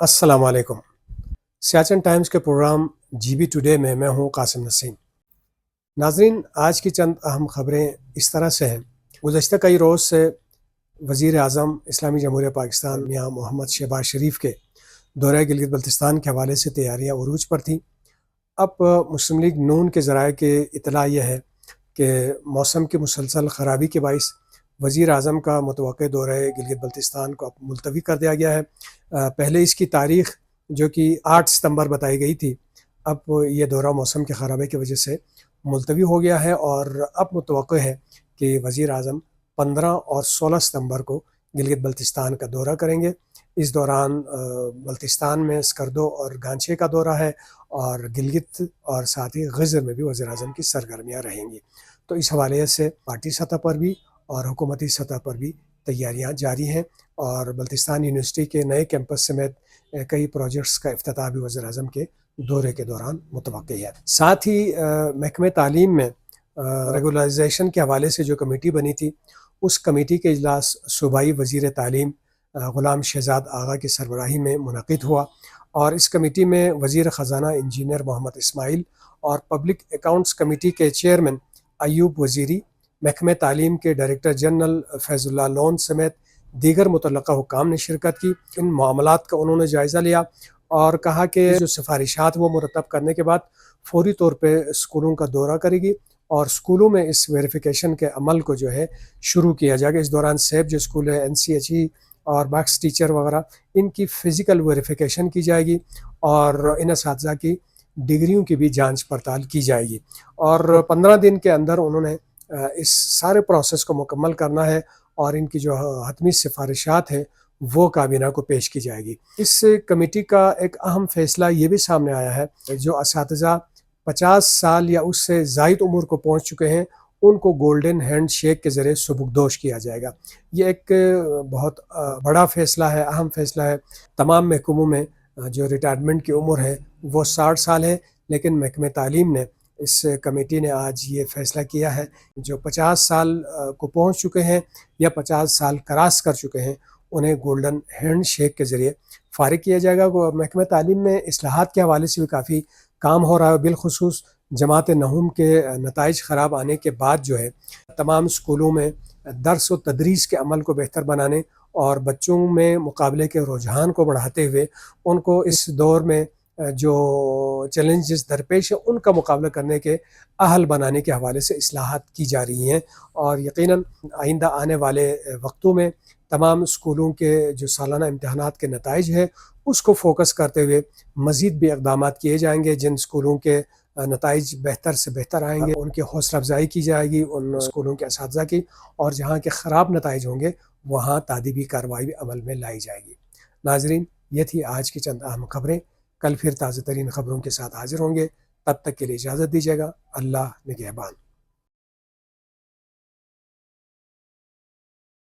अस्सलाम वालेकुम। सियाचिन टाइम्स के प्रोग्राम जीबी टुडे में मैं हूं कासिम नसीम। नाजरीन, आज की चंद अहम खबरें इस तरह से हैं। गुज़श्ता कई रोज़ से वज़ीर आज़म इस्लामी जमहूरियत पाकिस्तान मियां मोहम्मद शहबाज शरीफ के दौरे गिलगित बल्तिस्तान के हवाले से तैयारियां उरूज पर थीं। अब मुस्लिम लीग नून के ज़राए के इत्तला यह है कि मौसम की मुसलसल ख़राबी के बाइस वज़ीर आज़म का मुतवक्किल दौरे गिलगित बल्तिस्तान को अब मुलतवी कर दिया गया है। पहले इसकी तारीख़ जो कि 8 सितंबर बताई गई थी, अब ये दौरा मौसम की ख़राबी की वजह से मुलतवी हो गया है और अब मुतवक्किल है कि वज़ीर आज़म 15 और 16 सितंबर को गिलगित बल्तिस्तान का दौरा करेंगे। इस दौरान बल्तिस्तान में स्कर्दो और गांचे का दौरा है और गिलगित और साथ ही गज़र में भी वज़ीर आज़म की सरगर्मियाँ रहेंगी। तो इस हवाले से पार्टी सतह पर भी और हुकूमती सतह पर भी तैयारियां जारी हैं और बल्तिस्तान यूनिवर्सिटी के नए कैंपस समेत कई प्रोजेक्ट्स का इफ्तिताह भी वज़ीर आज़म के दौरे के दौरान मुतवक्किल है। साथ ही महकमे तालीम में रेगुलराइजेशन के हवाले से जो कमेटी बनी थी, उस कमेटी के इजलास सूबाई वज़ीर तालीम ग़ुलाम शहज़ाद आगा की सरबराही में मुनक़िद हुआ और इस कमेटी में वज़ीर ख़जाना इंजीनियर मोहम्मद इस्माइल और पब्लिक अकाउंट्स कमेटी के चेयरमैन अयूब वज़ीरी, महकमे तालीम के डायरेक्टर जनरल फैज़ुल्लाह लोन समेत दीगर मुतल्लक़ा हुक्काम ने शिरकत की। इन मामलात का उन्होंने जायज़ा लिया और कहा कि जो सिफारिशात वो मुरतब करने के बाद फ़ौरी तौर पे स्कूलों का दौरा करेगी और स्कूलों में इस वेरिफिकेशन के अमल को जो है शुरू किया जाएगा। इस दौरान सेब जो स्कूल है, NCHE और मैथ्स टीचर वगैरह, इनकी फ़िज़िकल वेरिफिकेशन की जाएगी और इन असातिज़ा की डिग्रियों की भी जांच पड़ताल की जाएगी और 15 दिन के अंदर उन्होंने इस सारे प्रोसेस को मुकम्मल करना है और इनकी जो हतमी सिफारिशात हैं वो काबीना को पेश की जाएगी। इस कमेटी का एक अहम फ़ैसला ये भी सामने आया है, जो असातिज़ा 50 साल या उससे ज़ायद उम्र को पहुँच चुके हैं, उनको गोल्डन हैंड शेक के ज़रिए सुबुकदोश किया जाएगा। ये एक बहुत बड़ा फ़ैसला है, अहम फ़ैसला है। तमाम महकमों में जो रिटायरमेंट की उम्र है वो 60 साल है, लेकिन महकमे तालीम ने, इस कमेटी ने आज ये फ़ैसला किया है जो 50 साल को पहुँच चुके हैं या 50 साल क्रॉस कर चुके हैं, उन्हें गोल्डन हैंड शेक के ज़रिए फ़ारिग किया जाएगा। महकमे तालीम में इस्लाहात के हवाले से भी काफ़ी काम हो रहा है। बिलखुसूस जमात नहूम के नताइज ख़राब आने के बाद जो है, तमाम स्कूलों में दर्स व तदरीस के अमल को बेहतर बनाने और बच्चों में मुकाबले के रुझान को बढ़ाते हुए उनको इस दौर में जो चैलेंजेस दरपेश है उनका मुकाबला करने के अहल बनाने के हवाले से इस्लाहात की जा रही हैं और यकीनन आइंदा आने वाले वक्तों में तमाम स्कूलों के जो सालाना इम्तहानात के नताइज है उसको फोकस करते हुए मज़ीद भी इक़दाम किए जाएंगे। जिन स्कूलों के नताइज बेहतर से बेहतर आएंगे उनकी हौसला अफजाई की जाएगी उन स्कूलों के असातिज़ा की, और जहाँ के ख़राब नताइज होंगे वहाँ तादीबी कार्रवाई भी अमल में लाई जाएगी। नाज़रीन, ये थी आज की चंद अहम खबरें। कल फिर ताज़ा तरीन खबरों के साथ हाजिर होंगे। तब तक के लिए इजाज़त दीजिएगा। अल्लाह निगहबान।